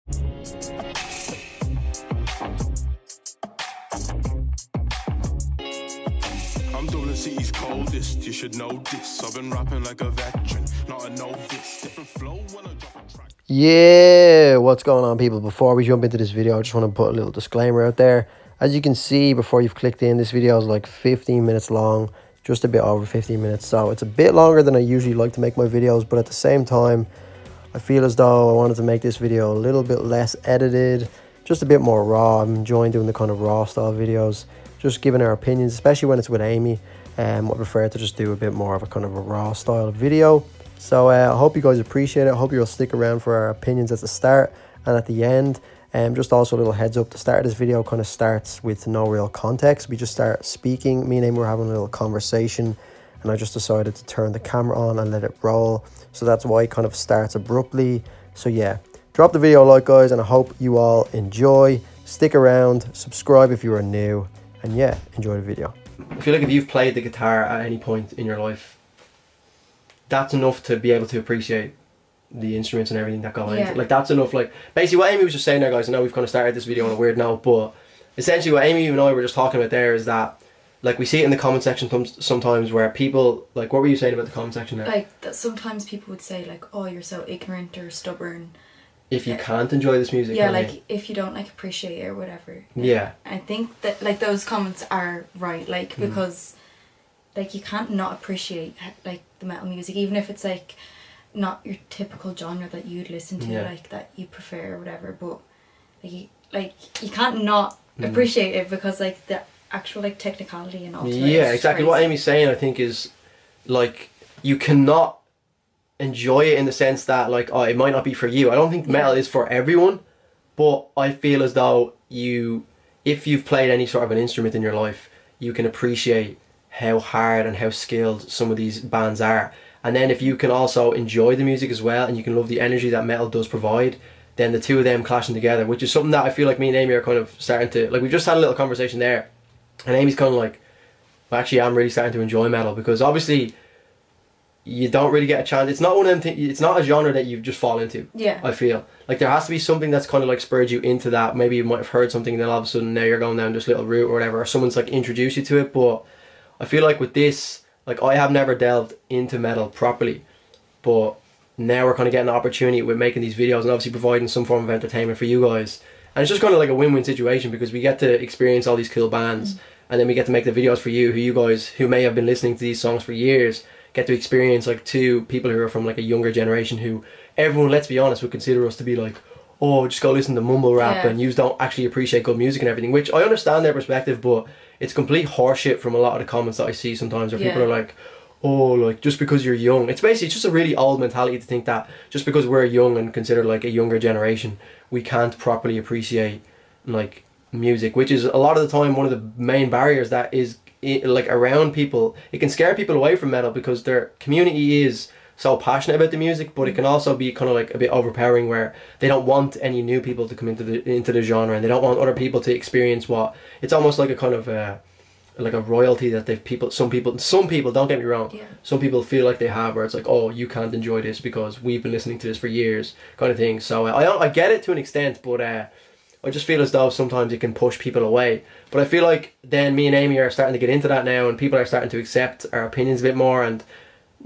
I'm Dublin City's coldest, you should know this. I've been rapping like a veteran, not a novice. Different flow when I drop a track. Yeah, what's going on, people? Before we jump into this video, I just want to put a little disclaimer out there. As you can see before you've clicked in, this video is like 15 minutes long, just a bit over 15 minutes. So it's a bit longer than I usually like to make my videos, but at the same time, I feel as though I wanted to make this video a little bit less edited, just a bit more raw. I'm enjoying doing the kind of raw style videos, just giving our opinions, especially when it's with Amy. I prefer to just do a bit more of a kind of a raw style video. So I hope you guys appreciate it. I hope you'll stick around for our opinions at the start and at the end. Just also a little heads up, the start of this video kind of starts with no real context. We just start speaking. Me and Amy were having a little conversation, and I just decided to turn the camera on and let it roll. So that's why it kind of starts abruptly. So yeah, drop the video a like, guys, and I hope you all enjoy. Stick around, subscribe if you are new, and yeah, enjoy the video. I feel like if you've played the guitar at any point in your life, that's enough to be able to appreciate the instruments and everything that go into it. Like, that's enough. Like, basically what Amy was just saying there, guys, I know we've kind of started this video on a weird note, but essentially what Amy and I were just talking about there is that, like, we see it in the comment section sometimes where people, like, what were you saying about the comment section there? Like, that sometimes people would say, like, oh, you're so ignorant or stubborn. If you can't enjoy this music. Yeah, like, if you don't, like, appreciate it or whatever. Yeah. I think that, like, those comments are right, like, because, like, you can't not appreciate, like, the metal music, even if it's, like, not your typical genre that you'd listen to, like, that you prefer or whatever, but, like, you can't not appreciate it because, like, the actual, like, technicality and all that. Yeah, exactly. Crazy. What Amy's saying, I think, is, like, you cannot enjoy it in the sense that, like, oh, it might not be for you. I don't think metal is for everyone, but I feel as though if you've played any sort of an instrument in your life, you can appreciate how hard and how skilled some of these bands are. And then if you can also enjoy the music as well, and you can love the energy that metal does provide, then the two of them clashing together, which is something that I feel like me and Amy are kind of starting to, like, we just had a little conversation there, and Amy's kind of like, well, actually I'm really starting to enjoy metal, because obviously you don't really get a chance. It's not one of them things, it's not a genre that you just fall into. Yeah. I feel like there has to be something that's kind of like spurred you into that. Maybe you might have heard something and then all of a sudden now you're going down this little route or whatever, or someone's like introduced you to it. But I feel like with this, like, I have never delved into metal properly, but now we're kind of getting an opportunity with making these videos and obviously providing some form of entertainment for you guys. And it's just kind of like a win-win situation, because we get to experience all these cool bands, and then we get to make the videos for you, who guys who may have been listening to these songs for years, get to experience, like, two people who are from, like, a younger generation who everyone, let's be honest, would consider us to be like, oh, just go listen to mumble rap and you don't actually appreciate good music and everything, which I understand their perspective, but it's complete horseshit from a lot of the comments that I see sometimes where people are like, oh, like, just because you're young. It's basically just a really old mentality to think that just because we're young and considered like a younger generation, we can't properly appreciate, like, music, which is a lot of the time one of the main barriers that is, like, around people. It can scare people away from metal because their community is so passionate about the music, but it can also be kind of like a bit overpowering, where they don't want any new people to come into the genre, and they don't want other people to experience what it's almost like a kind of like a royalty that some people don't get me wrong, some people feel like they have, where it's like, oh, you can't enjoy this because we've been listening to this for years, kind of thing. So I get it to an extent, but I just feel as though sometimes it can push people away. But I feel like then me and Amy are starting to get into that now, and people are starting to accept our opinions a bit more, and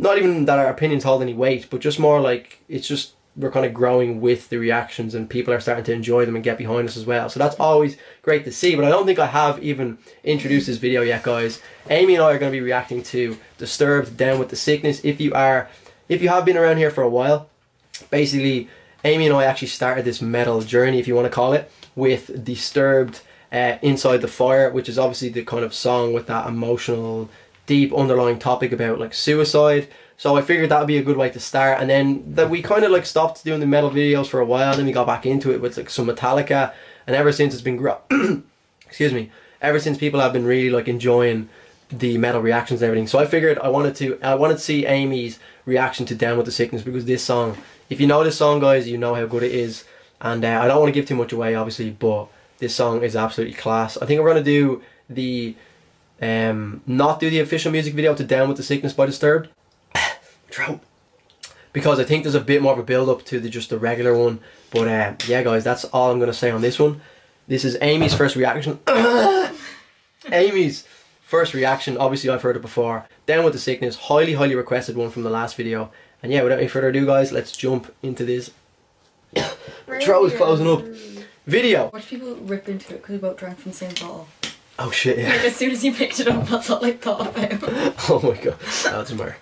not even that our opinions hold any weight, but just more like, it's just, we're kind of growing with the reactions, and people are starting to enjoy them and get behind us as well. So that's always great to see. But I don't think I have even introduced this video yet, guys. Amy and I are going to be reacting to Disturbed, Down with the Sickness. If you have been around here for a while, basically Amy and I actually started this metal journey, if you want to call it, with Disturbed, Inside the Fire, which is obviously the kind of song with that emotional, deep underlying topic about, like, suicide. So I figured that would be a good way to start, and then that we kind of, like, stopped doing the metal videos for a while, then we got back into it with, like, some Metallica, and ever since it's been excuse me, ever since people have been really, like, enjoying the metal reactions and everything. So I figured I wanted to see Amy's reaction to Down with the Sickness, because this song, if you know this song, guys, you know how good it is, and I don't want to give too much away, obviously, but this song is absolutely class. I think we're going to do the not do the official music video to Down with the Sickness by Disturbed. Throat. because I think there's a bit more of a build up to just the regular one. But yeah, guys, that's all I'm gonna say on this one. This is Amy's first reaction. Amy's first reaction. Obviously, I've heard it before. Down with the Sickness, highly requested one from the last video. And yeah, without any further ado, guys, let's jump into this. My throat is closing up. Video. Watch people rip into it because we both drank from the same bottle. Oh shit! Yeah. Like as soon as you picked it up, that's all I thought about. Oh my god, that's mad.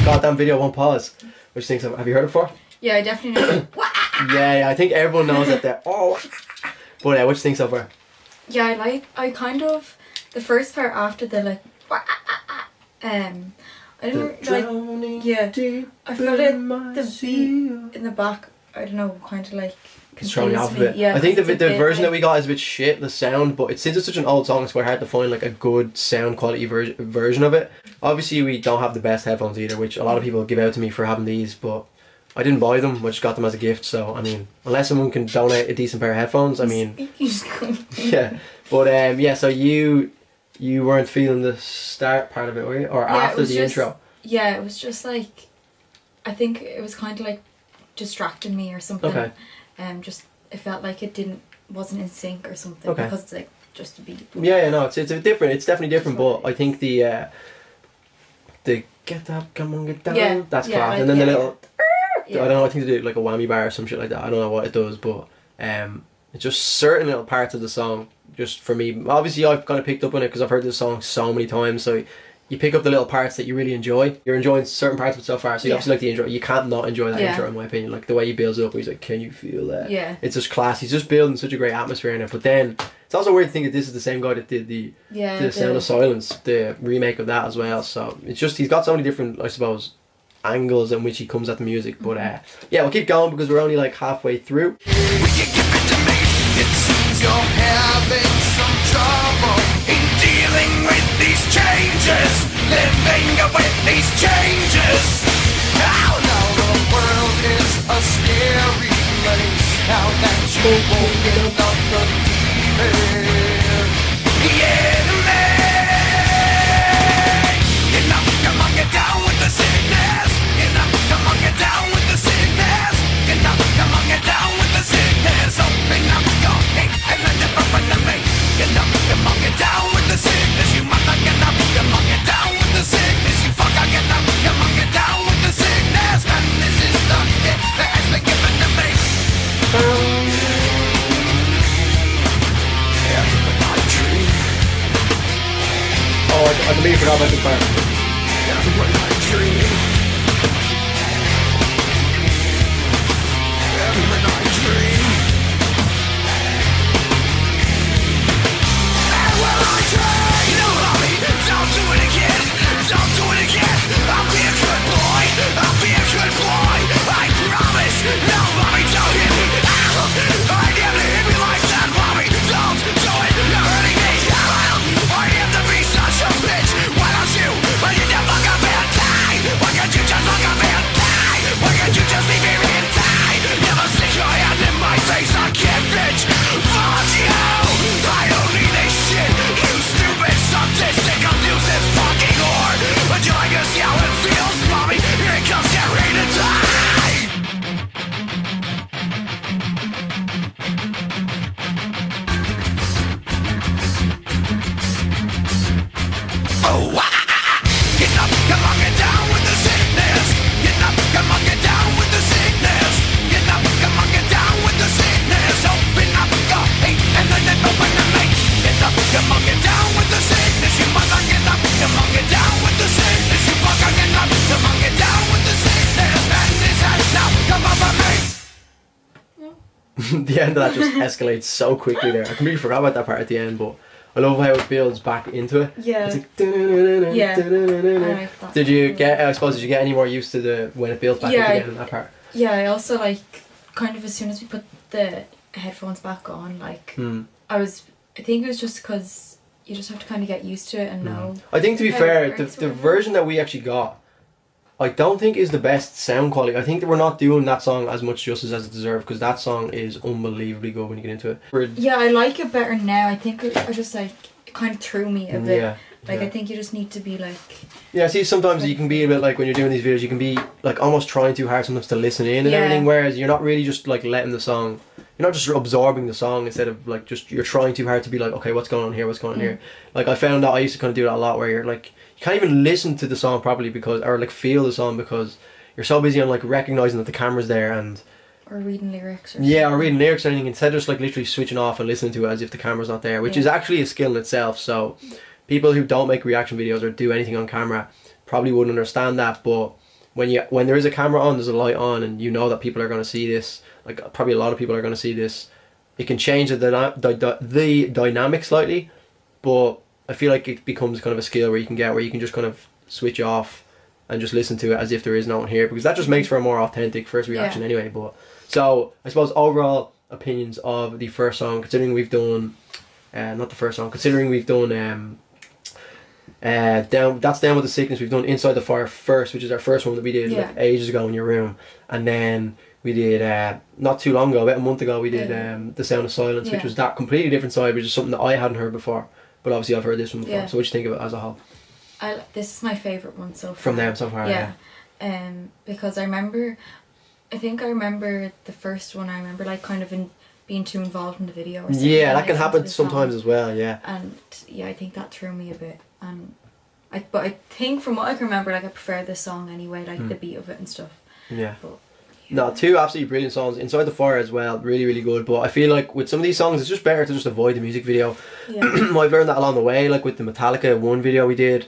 Goddamn video won't pause. What do you think of? Have you heard it before? Yeah, I definitely know. yeah, I think everyone knows that they're oh. But what do you think so far? Yeah, I kind of the first part after the like I didn't like I felt it the beat in the back, I don't know, kind of like it's throwing me off a bit. Yeah, I think the version that we got is a bit shit, the sound, but since it's such an old song, it's quite hard to find like a good sound quality version of it. Obviously, we don't have the best headphones either, which a lot of people give out to me for having these, but I didn't buy them. I just got them as a gift. So I mean, unless someone can donate a decent pair of headphones, I mean, yeah. But yeah. So you weren't feeling the start part of it, were you? Or yeah, after the intro? Yeah, it was just like, I think it was kind of like distracting me or something. Okay. Just it felt like it wasn't in sync or something, because it's like just a beat. Yeah, no, it's a different. It's definitely different, but I think the get up, come on, get down. That's class, and then the little. I don't know. I think they do like a whammy bar or some shit like that. I don't know what it does, but it's just certain little parts of the song. Just for me, obviously, I've kind of picked up on it because I've heard this song so many times. So you pick up the little parts that you really enjoy. You're enjoying certain parts of it so far, so you obviously like the intro. You can't not enjoy that intro, in my opinion. Like the way he builds it up, where he's like, "Can you feel that?" Yeah, it's just class. He's just building such a great atmosphere in it. But then it's also weird to think that this is the same guy that did the Sound of Silence, the remake of that as well. So it's just he's got so many different, I suppose, angles in which he comes at the music. But yeah, we'll keep going because we're only like halfway through. It seems you're having some trouble in dealing with these changes, living with these changes. Now the world is a scary place, now that you're woken up from fear. Yeah, man. Get up, come on, get down with the sickness. Get up, come on, get down with the sickness. Get up, come on, get down with the sickness. Open up your hate and let it open to me. Get up, come on, get down with the sickness. You mother, get up, come on, get down with the sickness. You fucker, get up, come on, get down with the sickness. Man, this is the gift that has been given to me. Every night dream. Oh, I completely forgot about the part. Every night dream. Every night dream. The end of that just escalates so quickly there. I completely forgot about that part at the end, but I love how it builds back into it. Yeah. It's like, Yeah. I like that. Did you get? I suppose did you get any more used to the when it builds back up again in that part? Yeah, I also like kind of as soon as we put the headphones back on, like I think it was just because you just have to kind of get used to it and know. I think to be how fair, it works the or whatever. version that we actually got, I don't think is the best sound quality. I think that we're not doing that song as much justice as it deserves because that song is unbelievably good when you get into it. Yeah, I like it better now. I think I just like it kind of threw me a bit. Yeah. Like yeah. I think you just need to be like. Yeah, see, sometimes you can be a bit like when you're doing these videos, you can be like almost trying too hard sometimes to listen in and Yeah. everything. Whereas you're not really just like letting the song. You're not just absorbing the song instead of like just you're trying too hard to be like, okay, what's going on here? What's going on here? Like I found that I used to kind of do that a lot, where you're like you can't even listen to the song properly because or like feel the song because you're so busy on like recognizing that the camera's there and. Or reading lyrics. Or Yeah, or reading lyrics or anything instead of just like literally switching off and listening to it as if the camera's not there, which is actually a skill in itself. So people who don't make reaction videos or do anything on camera probably wouldn't understand that. But when there is a camera on, there's a light on, and you know that people are going to see this. Like probably a lot of people are going to see this. It can change the dynamic slightly, but I feel like it becomes kind of a skill where you can just kind of switch off and just listen to it as if there is no one here because that just makes for a more authentic first reaction anyway. But so I suppose overall opinions of the first song, considering we've done not the first song, considering we've done Down With The Sickness, we've done Inside the Fire first, which is our first one that we did like ages ago in your room, and then we did not too long ago, about a month ago, we did The Sound of Silence, which was that completely different side, which is something that I hadn't heard before, but obviously I've heard this one before. So what do you think of it as a whole? This is my favourite one so far. From them so far, yeah. Because I remember the first one. I remember like kind of being too involved in the video or something. Yeah, that can happen sometimes as well, yeah. And yeah, I think that threw me a bit. But I think from what I can remember, like I prefer this song anyway, like the beat of it and stuff. Yeah. But, No, two absolutely brilliant songs. Inside the Fire as well, really, really good. But I feel like with some of these songs, it's just better to just avoid the music video. Yeah. I've learned that along the way, like with the Metallica one video we did.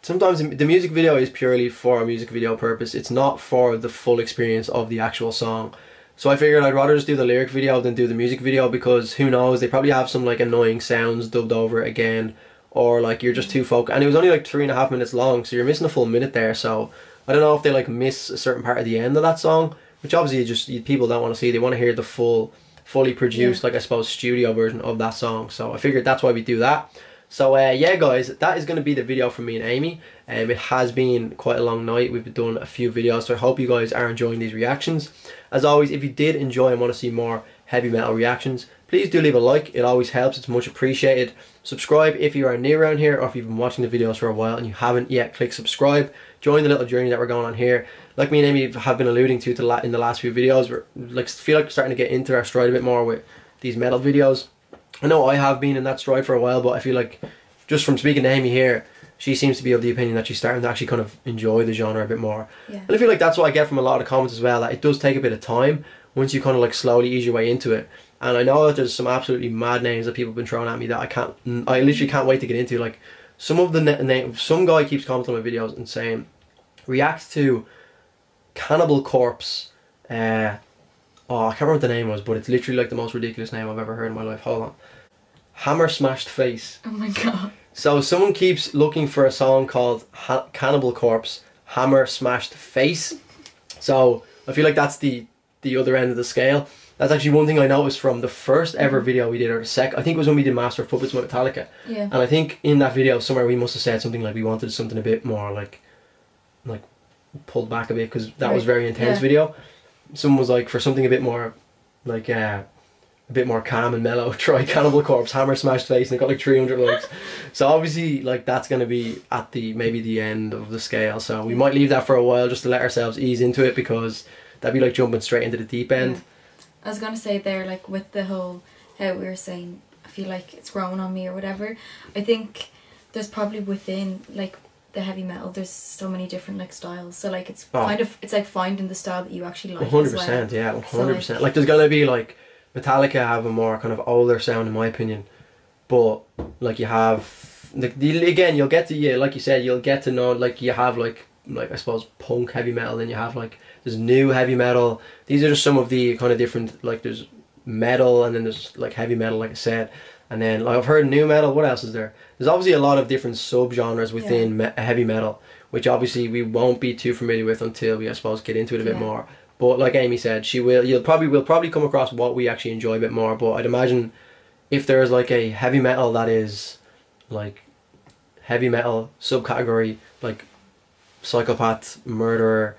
Sometimes the music video is purely for a music video purpose. It's not for the full experience of the actual song. So I figured I'd rather just do the lyric video than do the music video because who knows, they probably have some like annoying sounds dubbed over it again, or like you're just too focused. And it was only like 3.5 minutes long, so you're missing a full minute there. So I don't know if they like miss a certain part of the end of that song, which obviously just people don't want to see. They want to hear the fully produced, like I suppose, studio version of that song. So I figured that's why we do that. So yeah guys, that is going to be the video from me and Amy. It has been quite a long night. We've done a few videos, so I hope you guys are enjoying these reactions. As always, if you did enjoy and want to see more heavy metal reactions, please do leave a like. It always helps. It's much appreciated. Subscribe if you are new around here, or if you've been watching the videos for a while and you haven't yet, click subscribe. Join the little journey that we're going on here. Like me and Amy have been alluding to in the last few videos, we feel like we're starting to get into our stride a bit more with these metal videos. I know I have been in that stride for a while, but I feel like just from speaking to Amy here, she seems to be of the opinion that she's starting to actually kind of enjoy the genre a bit more. Yeah. And I feel like that's what I get from a lot of comments as well, that it does take a bit of time once you kind of like slowly ease your way into it. And I know that there's some absolutely mad names that people have been throwing at me that I literally can't wait to get into. Like some of the names, some guy keeps commenting on my videos and saying, react to Cannibal Corpse, oh I can't remember what the name was, but it's literally like the most ridiculous name I've ever heard in my life. Hold on. Hammer Smashed Face. Oh my god. So someone keeps looking for a song called Cannibal Corpse, Hammer Smashed Face. So I feel like that's the other end of the scale. That's actually one thing I noticed from the first ever video we did, or the I think it was when we did Master of Puppets with Metallica. Yeah. And I think in that video somewhere we must have said something like we wanted something a bit more like pulled back a bit, because that was very intense video. Someone was like, for something a bit more like a bit more calm and mellow, try Cannibal Corpse, Hammer Smashed Face, and it got like 300 likes. So obviously like that's going to be at maybe the end of the scale, so we might leave that for a while just to let ourselves ease into it, because that'd be like jumping straight into the deep end. I was going to say there, like with the whole, how we were saying, I feel like it's growing on me or whatever, I think there's probably within like the heavy metal, there's so many different like styles, so like it's kind of, it's like finding the style that you actually like. 100%, as well. yeah, 100%. So, like there's gonna be like Metallica have a more kind of older sound in my opinion, but like you have again, you'll get to, like you said, you'll get to know, like you have like I suppose punk heavy metal, then you have like there's new heavy metal. These are just some of the kind of different, like there's metal, and then there's like heavy metal, like I said. And then like I've heard new metal. What else is there? There's obviously a lot of different subgenres within heavy metal, which obviously we won't be too familiar with until we, I suppose, get into it a bit more. But like Amy said, we'll probably come across what we actually enjoy a bit more. But I'd imagine if there's like a heavy metal that is like heavy metal subcategory, like psychopath, murderer,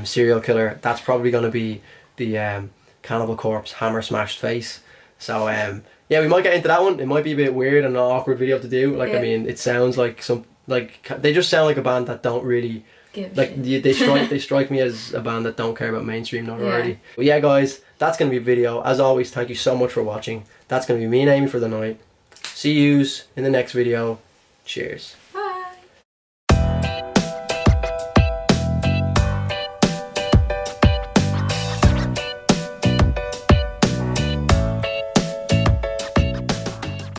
serial killer, that's probably gonna be the Cannibal Corpse, Hammer Smashed Face. So yeah, we might get into that one. It might be a bit weird and an awkward video to do. Like I mean, it sounds like they just sound like a band that don't really they strike me as a band that don't care about mainstream notoriety. But yeah, guys, that's gonna be a video. As always, thank you so much for watching. That's gonna be me and Amy for the night. See yous in the next video. Cheers.